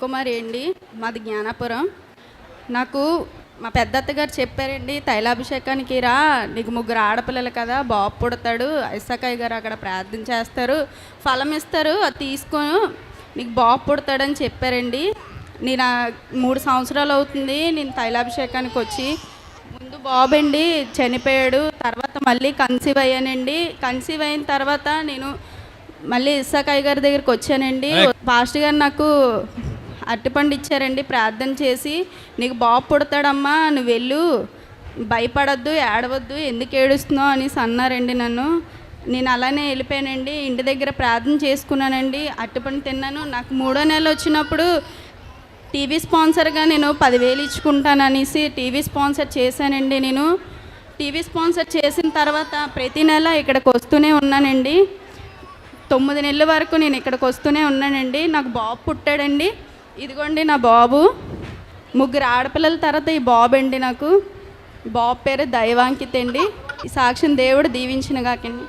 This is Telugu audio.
శివకుమారి అండి. మాది జ్ఞానాపురం. నాకు మా పెద్దత్తగారు చెప్పారండి, తైలాభిషేకానికి రా, నీకు ముగ్గురు ఆడపిల్లలు కదా, బాబు పుడతాడు, ఐసకాయ గారు అక్కడ ప్రార్థన చేస్తారు, ఫలం ఇస్తారు, అది తీసుకో, నీకు బాబు పుడతాడని చెప్పారండి. నేను 3 సంవత్సరాలు అవుతుంది నేను తైలాభిషేకానికి వచ్చి. ముందు బాబు అండి చనిపోయాడు, తర్వాత మళ్ళీ కన్సీవ్ అయ్యానండి. కన్సీవ్ అయిన తర్వాత నేను మళ్ళీ ఇస్సాకాయ గారి దగ్గరికి వచ్చానండి. పాస్టర్ గారు నాకు అరటిపండు ఇచ్చారండి, ప్రార్థన చేసి నీకు బాబు పుడతాడమ్మా, నువ్వు వెళ్ళు, భయపడద్దు, ఏడవద్దు, ఎందుకు ఏడుస్తున్నావు అనేసి అన్నారండి నన్ను. నేను అలానే వెళ్ళిపోయానండి. ఇంటి దగ్గర ప్రార్థన చేసుకున్నానండి, అరటిపండు తిన్నాను. నాకు 3వ నెల వచ్చినప్పుడు టీవీ స్పాన్సర్గా నేను 10,000 ఇచ్చుకుంటాను అనేసి టీవీ స్పాన్సర్ చేశానండి. నేను టీవీ స్పాన్సర్ చేసిన తర్వాత ప్రతి నెల ఇక్కడికి వస్తూనే ఉన్నానండి. 9 నెలల వరకు నేను ఇక్కడికి వస్తూనే ఉన్నానండి. నాకు బాబు పుట్టాడండి. ఇదిగోండి నా బాబు. 3 ఆడపిల్లల తర్వాత ఈ బాబు అండి నాకు. బాబు పేరు దైవాంకిత్ అండి. ఈ సాక్ష్యం దేవుడు దీవించిన గాకండి.